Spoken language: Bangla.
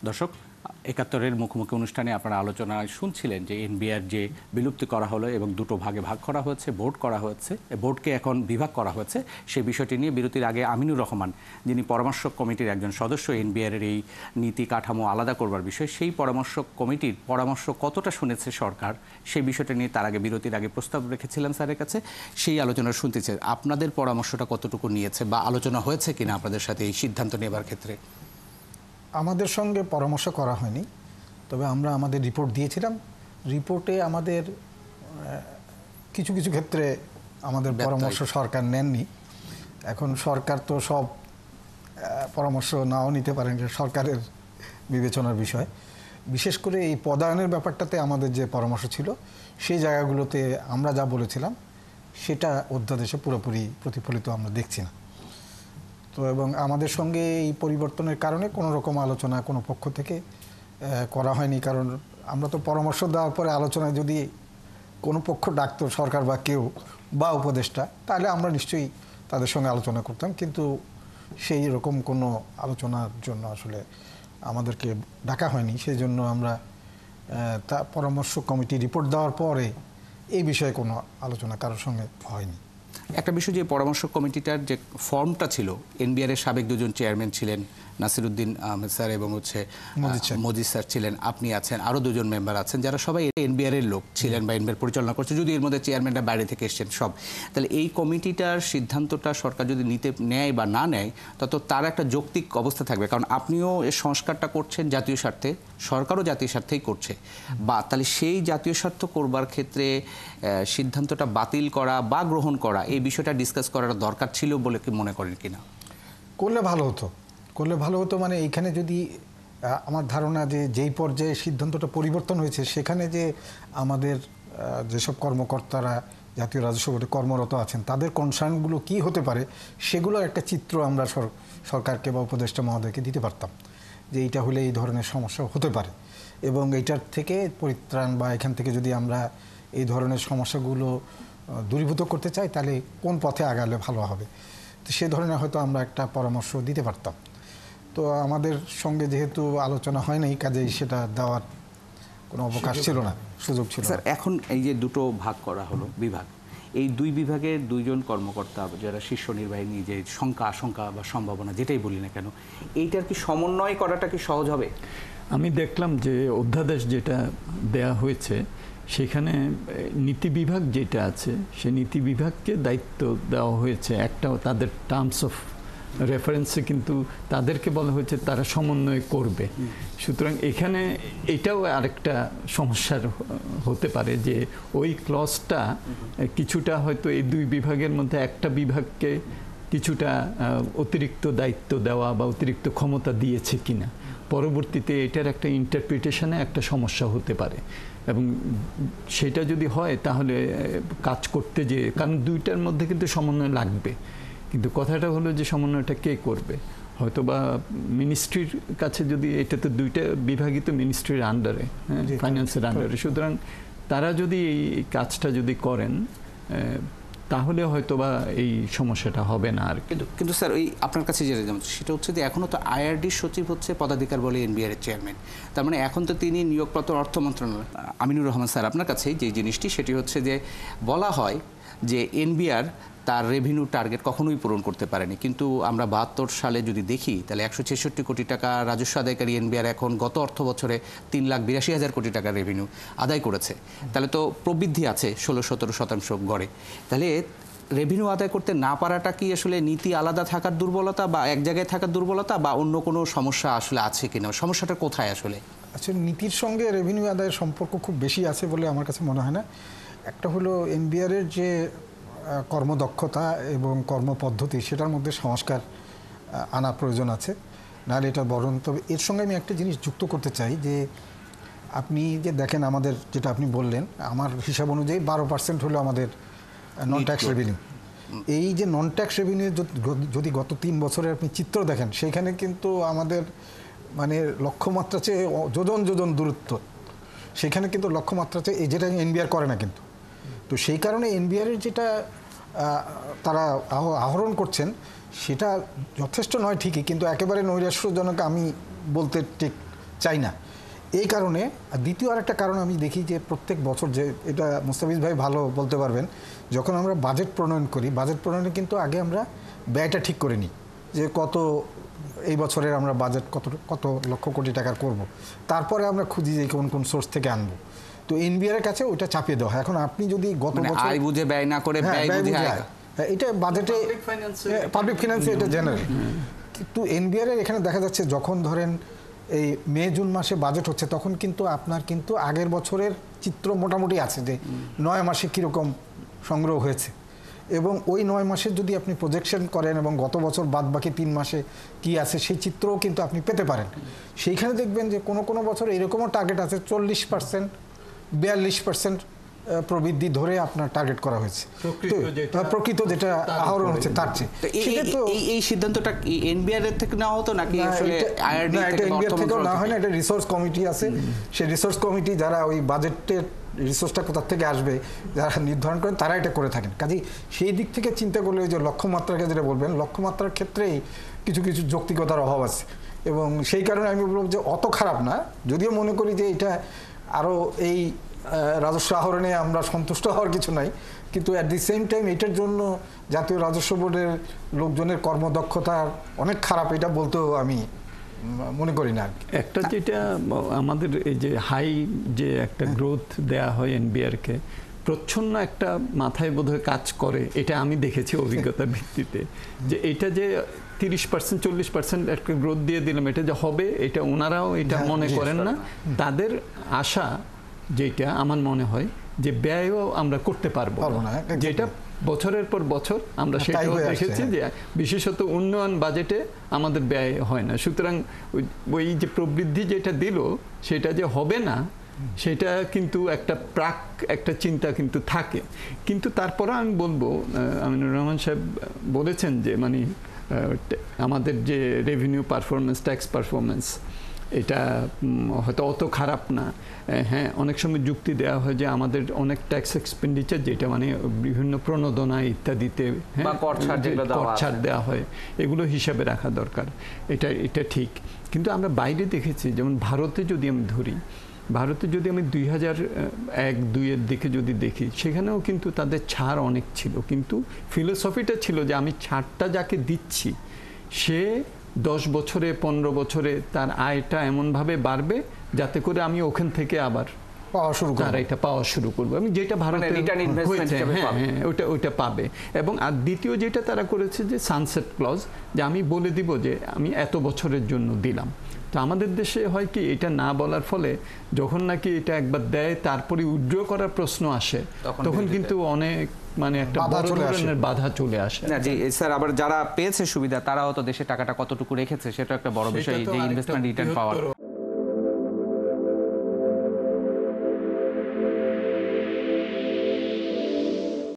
দর্শক, ৭১-এর মুখোমুখি অনুষ্ঠানে আপনারা আলোচনায় শুনছিলেন যে এনবিআর যে বিলুপ্তি করা হলো এবং দুটো ভাগে ভাগ করা হয়েছে, বোর্ড করা হয়েছে, বোর্ডকে এখন বিভাগ করা হয়েছে, সেই বিষয়টি নিয়ে বিরতির আগে আমিনুর রহমান, যিনি পরামর্শক কমিটির একজন সদস্য, এনবিআরের এই নীতি কাঠামো আলাদা করবার বিষয়, সেই পরামর্শক কমিটির পরামর্শ কতটা শুনেছে সরকার, সেই বিষয়টা নিয়ে তার আগে বিরতির আগে প্রস্তাব রেখেছিলাম স্যারের কাছে। সেই আলোচনা শুনতে চাই, আপনাদের পরামর্শটা কতটুকু নিয়েছে বা আলোচনা হয়েছে কিনা আপনাদের সাথে এই সিদ্ধান্ত নেবার ক্ষেত্রে? আমাদের সঙ্গে পরামর্শ করা হয়নি, তবে আমরা আমাদের রিপোর্ট দিয়েছিলাম। রিপোর্টে আমাদের কিছু কিছু ক্ষেত্রে আমাদের পরামর্শ সরকার নেননি। এখন সরকার তো সব পরামর্শ নাও নিতে পারেন, সরকারের বিবেচনার বিষয়। বিশেষ করে এই পদায়নের ব্যাপারটাতে আমাদের যে পরামর্শ ছিল, সেই জায়গাগুলোতে আমরা যা বলেছিলাম সেটা অধ্যাদেশে পুরোপুরি প্রতিফলিত আমরা দেখছি না। তো এবং আমাদের সঙ্গে এই পরিবর্তনের কারণে কোনো রকম আলোচনা কোনো পক্ষ থেকে করা হয়নি, কারণ আমরা তো পরামর্শ দেওয়ার পরে আলোচনায় যদি কোনো পক্ষ ডাকতো, সরকার বা কেউ বা উপদেষ্টা, তাহলে আমরা নিশ্চয়ই তাদের সঙ্গে আলোচনা করতাম, কিন্তু সেই রকম কোনো আলোচনার জন্য আসলে আমাদেরকে ডাকা হয়নি। সেই জন্য আমরা তা পরামর্শ কমিটি রিপোর্ট দেওয়ার পরে এই বিষয়ে কোনো আলোচনা কারোর সঙ্গে হয়নি। একটা বিষয়, যে পরামর্শ কমিটিটার যে ফর্মটা ছিল, এনবিআরের সাবেক দুজন চেয়ারম্যান ছিলেন, নাসিরুদ্দিন আহমেদ স্যার এবং মজিদ স্যার ছিলেন, আপনি আছেন, আরও দুজন মেম্বার আছেন, যারা সবাই এনবিআরের লোক ছিলেন বা এনবিআর পরিচালনা করছে, যদি এর মধ্যে চেয়ারম্যানরা বাইরে থেকে এসছেন সব। তাহলে এই কমিটিটার সিদ্ধান্তটা সরকার যদি নেয় বা না নেয়, তত তার একটা যৌক্তিক অবস্থা থাকবে, কারণ আপনিও এর সংস্কারটা করছেন জাতীয় স্বার্থে, সরকারও জাতীয় স্বার্থেই করছে, বা তাহলে সেই জাতীয় স্বার্থ করবার ক্ষেত্রে সিদ্ধান্তটা বাতিল করা বা গ্রহণ করা, এই বিষয়টা ডিসকাস করার দরকার ছিল বলে কি মনে করেন কিনা? করলে ভালো হতো। মানে এইখানে যদি আমার ধারণা যে যেই পর্যায়ে সিদ্ধান্তটা পরিবর্তন হয়েছে, সেখানে যে আমাদের যেসব কর্মকর্তারা জাতীয় রাজস্ব বোর্ডে কর্মরত আছেন, তাদের কনসার্নগুলো কি হতে পারে, সেগুলোর একটা চিত্র আমরা সরকারকে বা উপদেষ্টা মহোদয়কে দিতে পারতাম, যে এইটা হলে এই ধরনের সমস্যা হতে পারে, এবং এইটার থেকে পরিত্রাণ বা এখান থেকে যদি আমরা এই ধরনের সমস্যাগুলো দূরীভূত করতে চাই, তাহলে কোন পথে আগালে ভালো হবে, তো সে ধরনের হয়তো আমরা একটা পরামর্শ দিতে পারতাম। তো আমাদের সঙ্গে যেহেতু আলোচনা হয় নাই, কাজেই সেটা দেওয়ার কোনো অবকাশ ছিল না, সুযোগ ছিল না। স্যার, এখন এই যে দুটো ভাগ করা হলো বিভাগ, এই দুই বিভাগের দুইজন কর্মকর্তা যারা শীর্ষ নির্বাহী, যে শঙ্কা আশঙ্কা বা সম্ভাবনা যেটাই বলি না কেন, এইটার কি সমন্বয় করাটা কি সহজ হবে? আমি দেখলাম যে অধ্যাদেশ যেটা দেয়া হয়েছে, সেখানে নীতি বিভাগ যেটা আছে, সে নীতি বিভাগকে দায়িত্ব দেওয়া হয়েছে, একটা তাদের টার্মস অফ রেফারেন্সে কিন্তু তাদেরকে বলা হয়েছে তারা সমন্বয় করবে। সুতরাং এখানে এটাও আরেকটা সমস্যার হতে পারে যে ওই ক্লজটা কিছুটা হয়তো এই দুই বিভাগের মধ্যে একটা বিভাগকে কিছুটা অতিরিক্ত দায়িত্ব দেওয়া বা অতিরিক্ত ক্ষমতা দিয়েছে কিনা, পরবর্তীতে এটার একটা ইন্টারপ্রিটেশনে একটা সমস্যা হতে পারে। এবং সেটা যদি হয় তাহলে কাজ করতে যে, কারণ দুইটার মধ্যে কিন্তু সমন্বয় লাগবে, কিন্তু কথাটা হলো যে সমন্বয়টা কে করবে। হয়তো বা মিনিস্ট্রির কাছে, যদি এটা তো দুইটা বিভাগই তো মিনিস্ট্রির আন্ডারে, ফাইন্যান্সের আন্ডারে, সুতরাং তারা যদি এই কাজটা যদি করেন, তাহলে হয়তো বা এই সমস্যাটা হবে না। আর কিন্তু স্যার, ওই আপনার কাছে যেটা সেটা হচ্ছে যে এখনও তো আইআরডির সচিব হচ্ছে পদাধিকার বলে এনবিআরের চেয়ারম্যান, তার মানে এখন তো তিনি নিয়োগপ্রাপ্ত অর্থ মন্ত্রণালয়। আমিনুর রহমান স্যার, আপনার কাছে যে জিনিসটি, সেটি হচ্ছে যে বলা হয় যে এনবিআর তার রেভিনিউ টার্গেট কখনোই পূরণ করতে পারেনি, কিন্তু আমরা ৭২ সালে যদি দেখি, তাহলে ১৬৬ কোটি টাকা রাজস্ব আদায়কারী এনবিআর এখন গত অর্থ বছরে ৩,৮২,০০০ কোটি টাকার রেভিনিউ আদায় করেছে। তাহলে তো প্রবৃদ্ধি আছে ১৬-১৭% গড়ে। তাহলে রেভিনিউ আদায় করতে না পারাটা কি আসলে নীতি আলাদা থাকার দুর্বলতা, বা এক জায়গায় থাকার দুর্বলতা, বা অন্য কোনো সমস্যা আসলে আছে কিনা? সমস্যাটা কোথায় আসলে? আচ্ছা, নীতির সঙ্গে রেভিনিউ আদায়ের সম্পর্ক খুব বেশি আছে বলে আমার কাছে মনে হয় না। একটা হলো এনবিআরের যে কর্মদক্ষতা এবং কর্মপদ্ধতি, সেটার মধ্যে সংস্কার আনা প্রয়োজন আছে, নাহলে এটা বরং। তবে এর সঙ্গে আমি একটা জিনিস যুক্ত করতে চাই, যে আপনি যে দেখেন আমাদের যেটা আপনি বললেন, আমার হিসাব অনুযায়ী 12% হলো আমাদের নন ট্যাক্স রেভিনিউ। এই যে নন ট্যাক্স রেভিনিউ যদি গত 3 বছরের আপনি চিত্র দেখেন, সেইখানে কিন্তু আমাদের মানে লক্ষ্যমাত্রা চেয়ে যোজন দূরত্ব, সেখানে কিন্তু লক্ষ্যমাত্রা চেয়ে যেটা এনবিআর করে না কিন্তু। তো সেই কারণে এনবিআরের যেটা তারা আহরণ করছেন, সেটা যথেষ্ট নয় ঠিকই, কিন্তু একেবারে নৈরাশ্যজনক আমি বলতে ঠিক চাই না। এই কারণে দ্বিতীয় আরেকটা কারণ আমি দেখি যে প্রত্যেক বছর, যে এটা মুস্তাফিজ ভাই ভালো বলতে পারবেন, যখন আমরা বাজেট প্রণয়ন করি, বাজেট প্রণয়নে কিন্তু আগে আমরা ব্যয়টা ঠিক করে নিই যে কত এই বছরের আমরা বাজেট কত লক্ষ কোটি টাকার করব, তারপরে আমরা খুঁজি যে কোন কোন সোর্স থেকে আনবো। তো এনবিআর এর কাছে ওইটা চাপিয়ে দেওয়া হয়। এখন আপনি যদি গত বছর আয় বুঝে ব্যয় না করে ব্যয় বুঝে আয়, এটা বাজেটে পাবলিক ফিনান্সে এটা জেনারেল। কিন্তু এনবিআর এর এখানে দেখা যাচ্ছে যখন ধরেন এই মে জুন মাসে বাজেট হচ্ছে, তখন কিন্তু আপনার কিন্তু আগের বছরের চিত্র মোটামুটি আছে যে 9 মাসে কীরকম সংগ্রহ হয়েছে, এবং ওই 9 মাসের যদি আপনি প্রজেকশন করেন এবং গত বছর বাদ বাকি 3 মাসে কি আছে সেই চিত্রও কিন্তু আপনি পেতে পারেন। সেইখানে দেখবেন যে কোনো কোনো বছর এরকমও টার্গেট আছে 40%, 42% প্রবৃদ্ধি ধরে আপনার টার্গেট করা হয়েছে, প্রকৃত যেটা আহরণ হচ্ছে তার চেয়ে। এই সিদ্ধান্তটা এনবিআর এর থেকে নেওয়া হতো নাকি আসলে আইআরডি থেকে? এনবিআর থেকেও না হয় না, এটা রিসোর্স কমিটি আছে, সেই রিসোর্স কমিটি যারা ওই বাজেটের রিসোর্সটা কোথা থেকে আসবে যারা নির্ধারণ করেন তারা এটা করে থাকেন। কাজেই সেই দিক থেকে চিন্তা করলে যে লক্ষ্যমাত্রাকে যেটা বলবেন, লক্ষ্যমাত্রার ক্ষেত্রেই কিছু কিছু যৌক্তিকতার অভাব আছে, এবং সেই কারণে আমি বলব যে অত খারাপ না, যদিও মনে করি যে এটা আরও এই রাজস্ব আহরণে আমরা সন্তুষ্ট হওয়ার কিছু নাই, কিন্তু অ্যাট দি সেম টাইম এটার জন্য জাতীয় রাজস্ব বোর্ডের লোকজনের কর্মদক্ষতা অনেক খারাপ, এটা বলতেও আমি মনে করি না। একটা যেটা আমাদের এই যে হাই যে একটা গ্রোথ দেয়া হয় এনবিআরকে, প্রচ্ছন্ন একটা মাথায় বোধহয় কাজ করে, এটা আমি দেখেছি অভিজ্ঞতার ভিত্তিতে, যে এটা যে 30% 40% একটা গ্রোথ দিয়ে দিলাম, এটা যে হবে এটা ওনারাও এটা মনে করেন না। তাদের আশা যেটা আমার মনে হয় যে ব্যয়ও আমরা করতে পারবো না, যেটা বছরের পর বছর আমরা সেটাও দেখেছি যে বিশেষত উন্নয়ন বাজেটে আমাদের ব্যয় হয় না। সুতরাং ওই যে প্রবৃদ্ধি যেটা দিল সেটা যে হবে না, সেটা কিন্তু একটা চিন্তা কিন্তু থাকে। কিন্তু তারপরে আমি বলবো, আমিনুর রহমান সাহেব বলেছেন যে মানে আমাদের যে রেভিনিউ পারফরমেন্স, ট্যাক্স পারফরমেন্স, এটা হয়তো অত খারাপ না। হ্যাঁ, অনেক সময় যুক্তি দেওয়া হয় যে আমাদের অনেক ট্যাক্স এক্সপেন্ডিচার যেটা মানে বিভিন্ন প্রণোদনা ইত্যাদিতে কর ছাড় দেওয়া হয়, এগুলো হিসাবে রাখা দরকার, এটা ঠিক। কিন্তু আমরা বাইরে দেখেছি, যেমন ভারতে যদি আমি ধরি, ভারতে যদি আমি 2001-2 দিকে যদি দেখি, সেখানেও কিন্তু তাদের ছাড় অনেক ছিল, কিন্তু ফিলোসফিটা ছিল যে আমি ছাড়টা যাকে দিচ্ছি সে 10 বছরে 15 বছরে তার আয়টা এমনভাবে বাড়বে যাতে করে আমি ওখান থেকে আবার পাওয়া শুরু করবো। আমি যেটা ভারতে হয়েছে, হ্যাঁ ওইটা পাবে। এবং আর দ্বিতীয় যেটা তারা করেছে যে সানসেট ক্লজ, যে আমি বলে দিব যে আমি এত বছরের জন্য দিলাম। তো আমাদের দেশে হয় কি, এটা না বলার ফলে যখন নাকি এটা একবার দেয় তারপরে উইথড্র করার প্রশ্ন আসে, তখন কিন্তু অনেক মানে একটা বড় ধরনের বাধা চলে আসে। না জি স্যার, আবার যারা পেয়েছে সুবিধা তারাও তো দেশে টাকাটা কতটুকু রেখেছে সেটা একটা বড় বিষয়, যে ইনভেস্টমেন্ট রিটার্ন পাওয়ার।